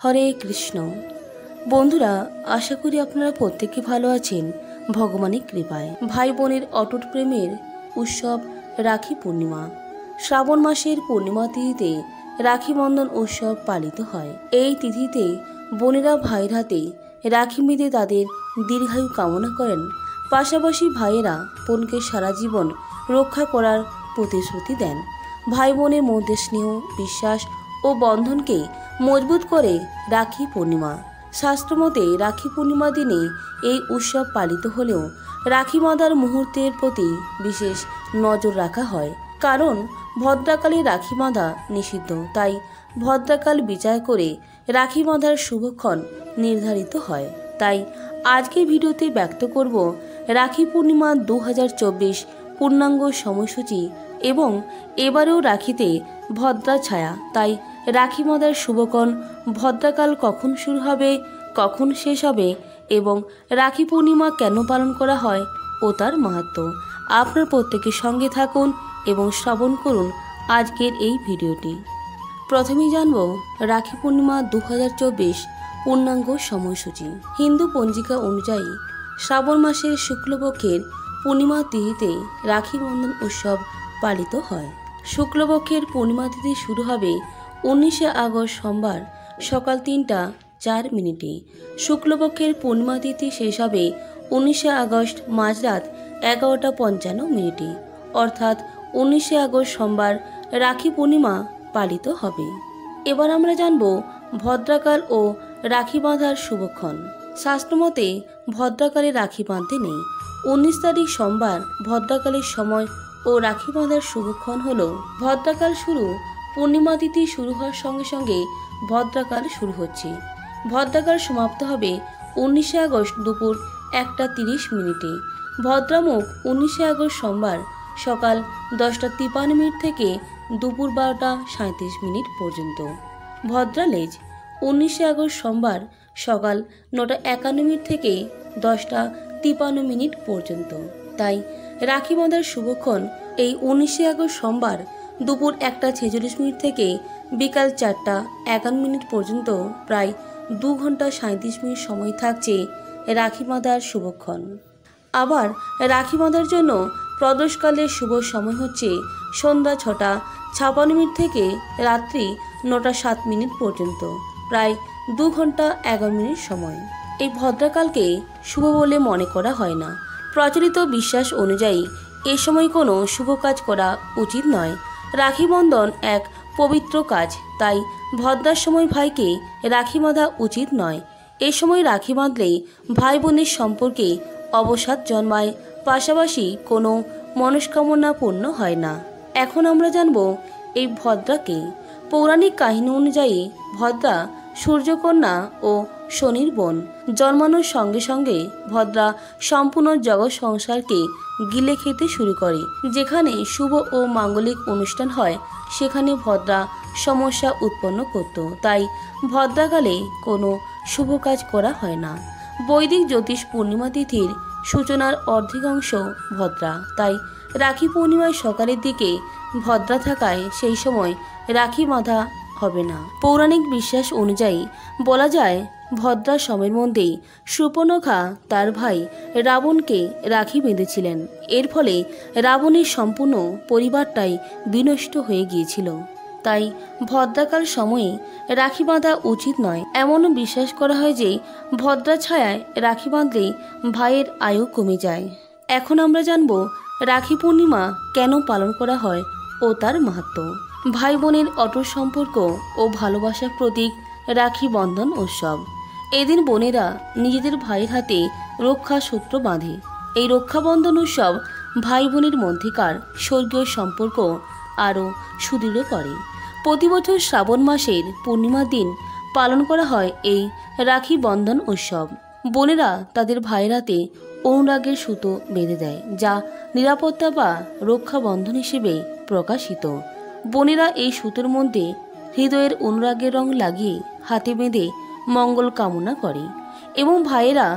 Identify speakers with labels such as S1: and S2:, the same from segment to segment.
S1: হরে কৃষ্ণ। বন্ধুরা, আশা করি আপনারা প্রত্যেকে ভালো আছেন ভগবানের কৃপায়। ভাই বোনের অটুট প্রেমের উৎসব রাখি পূর্ণিমা। শ্রাবণ মাসের পূর্ণিমা তিথিতে রাখি বন্ধন উৎসব পালিত হয়। এই তিথিতে বোনেরা ভাইয়ের হাতে রাখি বেঁধে তাদের দীর্ঘায়ু কামনা করেন। পাশাপাশি ভাইয়েরা বোনকে সারা জীবন রক্ষা করার প্রতিশ্রুতি দেন। ভাই বোনের মধ্যে স্নেহ, বিশ্বাস ও বন্ধনকে মজবুত করে রাখি পূর্ণিমা। শাস্ত্রমতে রাখি পূর্ণিমা দিনে এই উৎসব পালিত হলেও রাখি বাঁধার মুহূর্তের প্রতি বিশেষ নজর রাখা হয়। কারণ ভদ্রাকালে রাখি বাঁধা নিষিদ্ধ, তাই ভদ্রাকাল বিচার করে রাখি বাঁধার শুভক্ষণ নির্ধারিত হয়। তাই আজকের ভিডিওতে ব্যক্ত করব রাখি পূর্ণিমা 2024 পূর্ণাঙ্গ সময়সূচি এবং এবারেও রাখিতে ভদ্রা ছায়া। তাই রাখি বাঁধার শুভক্ষণ, ভদ্রাকাল কখন শুরু হবে, কখন শেষ হবে এবং রাখি পূর্ণিমা কেন পালন করা হয় ও তার মাহাত্ম্য। আপনার প্রত্যেকের সঙ্গে থাকুন এবং শ্রবণ করুন আজকের এই ভিডিওটি। প্রথমেই জানব রাখি পূর্ণিমা 2024 পূর্ণাঙ্গ সময়সূচি। হিন্দু পঞ্জিকা অনুযায়ী শ্রাবণ মাসের শুক্লপক্ষের পূর্ণিমা তিথিতে রাখি বন্ধন উৎসব পালিত হয়। শুক্লপক্ষের পূর্ণিমা তিথি শুরু হবে 19 আগস্ট সোমবার সকাল 3টা 4 মিনিটে। শুক্লপক্ষের পূর্ণিমা তিথি শেষ হবে 19 আগস্ট মাঝরাত 11টা 55 মিনিটে। অর্থাৎ 19 আগস্ট সোমবার রাখি পূর্ণিমা পালিত হবে। এবার আমরা জানব ভদ্রাকাল ও রাখি বাঁধার শুভক্ষণ। শাস্ত্রমতে ভদ্রাকালে রাখি বাঁধতে নেই। 19 তারিখ সোমবার ভদ্রাকালের সময় ও রাখি বাঁধার শুভক্ষণ হল ভদ্রাকাল শুরু। পূর্ণিমা তিথি শুরু হওয়ার সঙ্গে সঙ্গে ভদ্রাকাল শুরু হচ্ছে। ভদ্রাকাল সমাপ্ত হবে 19 আগস্ট দুপুর 1টা 30 মিনিটে। ভদ্রামুখ 19 আগস্ট সোমবার সকাল 10টা 53 মিনিট থেকে দুপুর 12টা 37 মিনিট পর্যন্ত। ভদ্রালেজ 19 আগস্ট সোমবার সকাল 9টা 51 মিনিট থেকে 10টা 53 মিনিট পর্যন্ত। তাই রাখি বাঁধার শুভক্ষণ এই 19 আগস্ট সোমবার দুপুর 1টা 46 মিনিট থেকে বিকাল 4টা 51 মিনিট পর্যন্ত প্রায় 2 ঘন্টা 37 মিনিট সময় থাকছে রাখি বাঁধার শুভক্ষণ। আবার রাখি বাঁধার জন্য প্রদোষকালের শুভ সময় হচ্ছে সন্ধ্যা 6টা 56 মিনিট থেকে রাত্রি 9টা 7 মিনিট পর্যন্ত, প্রায় 2 ঘন্টা 11 মিনিট সময়। এই ভদ্রাকালকে শুভ বলে মনে করা হয় না। প্রচলিত বিশ্বাস অনুযায়ী এ সময় কোনো শুভ কাজ করা উচিত নয়। রাখি বন্ধন এক পবিত্র কাজ, তাই ভদ্রার সময় ভাইকে রাখি বাঁধা উচিত নয়। এ সময় রাখি বাঁধলেই ভাই বোনের সম্পর্কে অবসাদ জন্মায়, পাশাপাশি কোনো মনস্কামনা পূর্ণ হয় না। এখন আমরা জানব এই ভদ্রাকে। পৌরাণিক কাহিনী অনুযায়ী ভদ্রা সূর্যকন্যা ও শনির বোন। জন্মানোর সঙ্গে সঙ্গে ভদ্রা সম্পূর্ণ জগৎ সংসারকে গিলে খেতে শুরু করে। যেখানে শুভ ও মাঙ্গলিক অনুষ্ঠান হয় সেখানে ভদ্রা সমস্যা উৎপন্ন করত, তাই ভদ্রাকালে কোনো শুভ কাজ করা হয় না। বৈদিক জ্যোতিষ পূর্ণিমা তিথির সূচনার অর্ধেকাংশ ভদ্রা, তাই রাখি পূর্ণিমায় সকালের দিকে ভদ্রা থাকায় সেই সময় রাখি বাঁধা হবে না। পৌরাণিক বিশ্বাস অনুযায়ী বলা যায় ভদ্রার সময়ের মধ্যেই সুপর্ণখা তার ভাই রাবণকে রাখি বেঁধেছিলেন। এর ফলে রাবণের সম্পূর্ণ পরিবারটাই বিনষ্ট হয়ে গিয়েছিল। তাই ভদ্রাকাল সময়ে রাখি বাঁধা উচিত নয়। এমনও বিশ্বাস করা হয় যে ভদ্রা ছায়ায় রাখি বাঁধলে ভাইয়ের আয়ু কমে যায়। এখন আমরা জানব রাখি পূর্ণিমা কেন পালন করা হয় ও তার মাহাত্ম্য। ভাই বোনের অটুট সম্পর্ক ও ভালোবাসার প্রতীক রাখি বন্ধন উৎসব। এদিন বোনেরা নিজেদের ভাইয়ের হাতে রক্ষা সূত্র বাঁধে। এই রক্ষাবন্ধন উৎসব ভাই বোনের মধ্যেকার স্বর্গীয় সম্পর্ক আরও সুদৃঢ় করে। প্রতি বছর শ্রাবণ মাসের পূর্ণিমার দিন পালন করা হয় এই রাখি বন্ধন উৎসব। বোনেরা তাদের ভাইয়ের হাতে অনুরাগের সুতো বেঁধে দেয়, যা নিরাপত্তা বা রক্ষা বন্ধন হিসেবে প্রকাশিত। বোনেরা এই সুতোর মধ্যে হৃদয়ের অনুরাগের রং লাগিয়ে হাতে বেঁধে মঙ্গল কামনা করে এবং ভাইয়েরা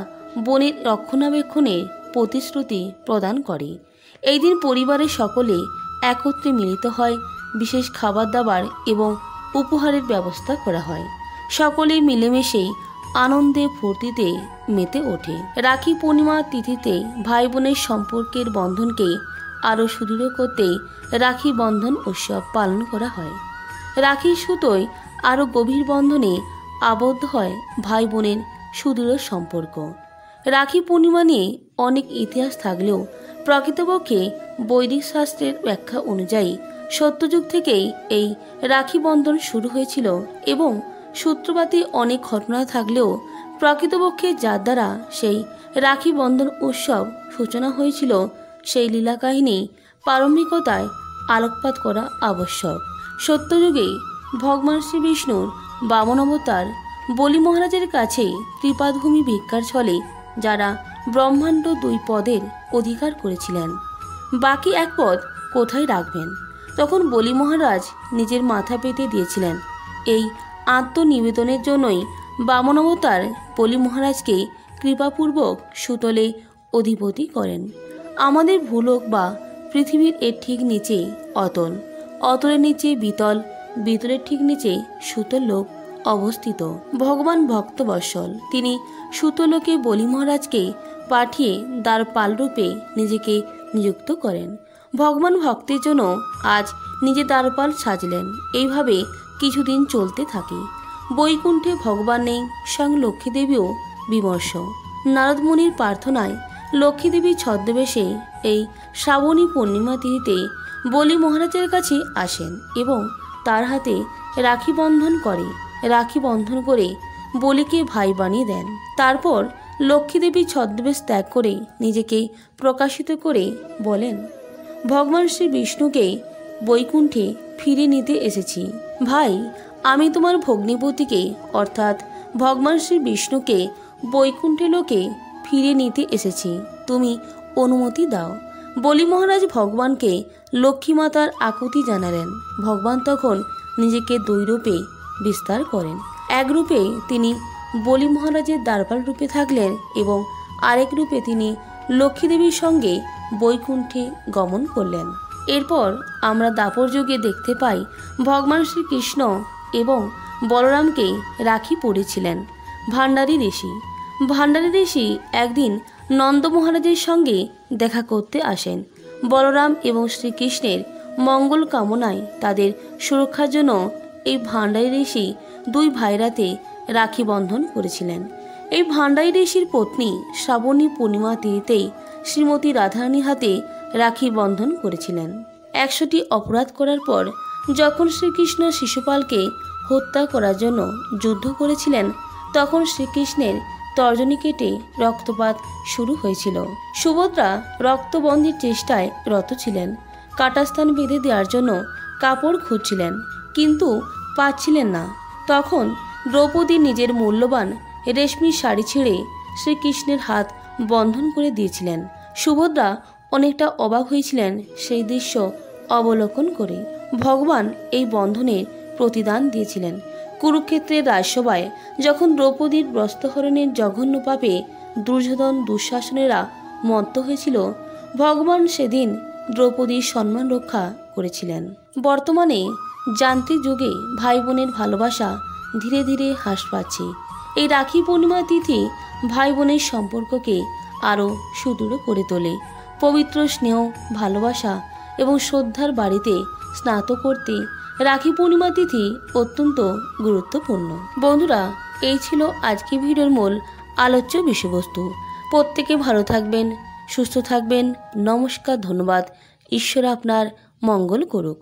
S1: বোনের রক্ষণাবেক্ষণের প্রতিশ্রুতি প্রদান করে। এই দিন পরিবারের সকলে একত্রে মিলিত হয়, বিশেষ খাবার দাবার এবং উপহারের ব্যবস্থা করা হয়। সকলে মিলেমিশে আনন্দে ফুর্তিতে মেতে ওঠে। রাখি পূর্ণিমা তিথিতে ভাই বোনের সম্পর্কের বন্ধনকে আরও সুদৃঢ় করতে রাখি বন্ধন উৎসব পালন করা হয়। রাখির সুতোয় আরও গভীর বন্ধনে আবদ্ধ হয় ভাই বোনের সুদৃঢ় সম্পর্ক। রাখি পূর্ণিমা নিয়ে অনেক ইতিহাস থাকলেও প্রকৃতপক্ষে বৈদিক শাস্ত্রের ব্যাখ্যা অনুযায়ী সত্যযুগ থেকেই এই রাখি বন্ধন শুরু হয়েছিল এবং সূত্রপাতে অনেক ঘটনা থাকলেও প্রকৃতপক্ষে যার দ্বারা সেই রাখি বন্ধন উৎসব সূচনা হয়েছিল সেই লীলা কাহিনী প্রারম্ভিকতায় আলোকপাত করা আবশ্যক। সত্যযুগে ভগবান শ্রী বিষ্ণুর বামন অবতার বলি মহারাজের কাছে কৃপাভূমি ভিক্ষার ছলে যারা ব্রহ্মাণ্ড 2 পদের অধিকার করেছিলেন, বাকি 1 পদ কোথায় রাখবেন? তখন বলি মহারাজ নিজের মাথা পেতে দিয়েছিলেন। এই আত্মনিবেদনের জন্যই বামন অবতার বলি মহারাজকে কৃপাপূর্বক সুতলে অধিপতি করেন। আমাদের ভূলোক বা পৃথিবীর এর ঠিক নিচে অতল, অতলের নিচে বিতল, বিতলের ঠিক নিচে সুতল লোক অবস্থিত। ভগবান ভক্তবৎসল, তিনি সুতলোকে বলি মহারাজকে পাঠিয়ে দ্বারপাল রূপে নিজেকে নিযুক্ত করেন। ভগবান ভক্তের জন্য আজ নিজে দ্বারপাল সাজলেন। এইভাবে কিছুদিন চলতে থাকে। বৈকুণ্ঠে ভগবান নেই, স্বয়ং লক্ষ্মীদেবীও বিমর্ষ। নারদ মুনির প্রার্থনায় লক্ষ্মীদেবী ছদ্মবেশে এই শ্রাবণী পূর্ণিমা তিথিতে বলি মহারাজের কাছে আসেন এবং তার হাতে রাখি বন্ধন করে। রাখি বন্ধন করে বলিকে ভাই বানিয়ে দেন। তারপর লক্ষ্মীদেবী ছদ্মবেশ ত্যাগ করে নিজেকে প্রকাশিত করে বলেন, ভগবান শ্রী বিষ্ণুকে বৈকুণ্ঠে ফিরে নিতে এসেছি। ভাই, আমি তোমার ভগ্নিপতিকে অর্থাৎ ভগবান শ্রী বিষ্ণুকে বৈকুণ্ঠে লোকে ফিরে নিতে এসেছি, তুমি অনুমতি দাও। বলি মহারাজ ভগবানকে লক্ষ্মী মাতার আকুতি জানালেন। ভগবান তখন নিজেকে 2 রূপে বিস্তার করেন। এক রূপে তিনি বলি মহারাজের দ্বারপাল রূপে থাকলেন এবং আরেক রূপে তিনি লক্ষ্মীদেবীর সঙ্গে বৈকুণ্ঠে গমন করলেন। এরপর আমরা দাপর যুগে দেখতে পাই ভগবান শ্রীকৃষ্ণ এবং বলরামকে রাখি পড়েছিলেন ভান্ডারী ঋষি। ভান্ডারী ঋষি একদিন নন্দ মহারাজের সঙ্গে দেখা করতে আসেন। বলরাম এবং শ্রীকৃষ্ণের মঙ্গল কামনায় তাদের সুরক্ষার জন্য এই ভান্ডারী ঋষি 2 ভাইরাতে রাখি বন্ধন করেছিলেন। এই ভান্ডারী ঋষির পত্নী শ্রাবণী পূর্ণিমা তিথিতেই শ্রীমতী রাধারানীর হাতে রাখি বন্ধন করেছিলেন। 100টি অপরাধ করার পর যখন শ্রীকৃষ্ণ শিশুপালকে হত্যা করার জন্য যুদ্ধ করেছিলেন, তখন শ্রীকৃষ্ণের তর্জনী কেটে রক্তপাত শুরু হয়েছিল। সুভদ্রা রক্তবন্ধের চেষ্টায় রত ছিলেন। কাটাস্থান বেঁধে দেওয়ার জন্য কাপড় খুঁজছিলেন, কিন্তু পাচ্ছিলেন না। তখন দ্রৌপদী নিজের মূল্যবান রেশমি শাড়ি ছেড়ে শ্রীকৃষ্ণের হাত বন্ধন করে দিয়েছিলেন। সুভদ্রা অনেকটা অবাক হয়েছিলেন সেই দৃশ্য অবলোকন করে। ভগবান এই বন্ধনের প্রতিদান দিয়েছিলেন। কুরুক্ষেত্রের রাজসভায় যখন দ্রৌপদীর বস্ত্রহরণের জঘন্য পাপে দুর্যোধন দুঃশাসনেরা মত্ত হয়েছিল, ভগবান সেদিন দ্রৌপদীর সম্মান রক্ষা করেছিলেন। বর্তমানে যান্ত্রিক যুগে ভাই বোনের ভালোবাসা ধীরে ধীরে হ্রাস পাচ্ছে। এই রাখি পূর্ণিমা তিথি ভাই বোনের সম্পর্ককে আরও সুদৃঢ় করে তোলে। পবিত্র স্নেহ, ভালোবাসা এবং শ্রদ্ধার বাড়িতে স্নাত করতে রাখি পূর্ণিমা তিথি অত্যন্ত গুরুত্বপূর্ণ। বন্ধুরা, এই ছিল আজকে ভিডিওর মূল আলোচ্য বিষয়বস্তু। প্রত্যেকে ভালো থাকবেন, সুস্থ থাকবেন। নমস্কার, ধন্যবাদ। ঈশ্বর আপনার মঙ্গল করুক।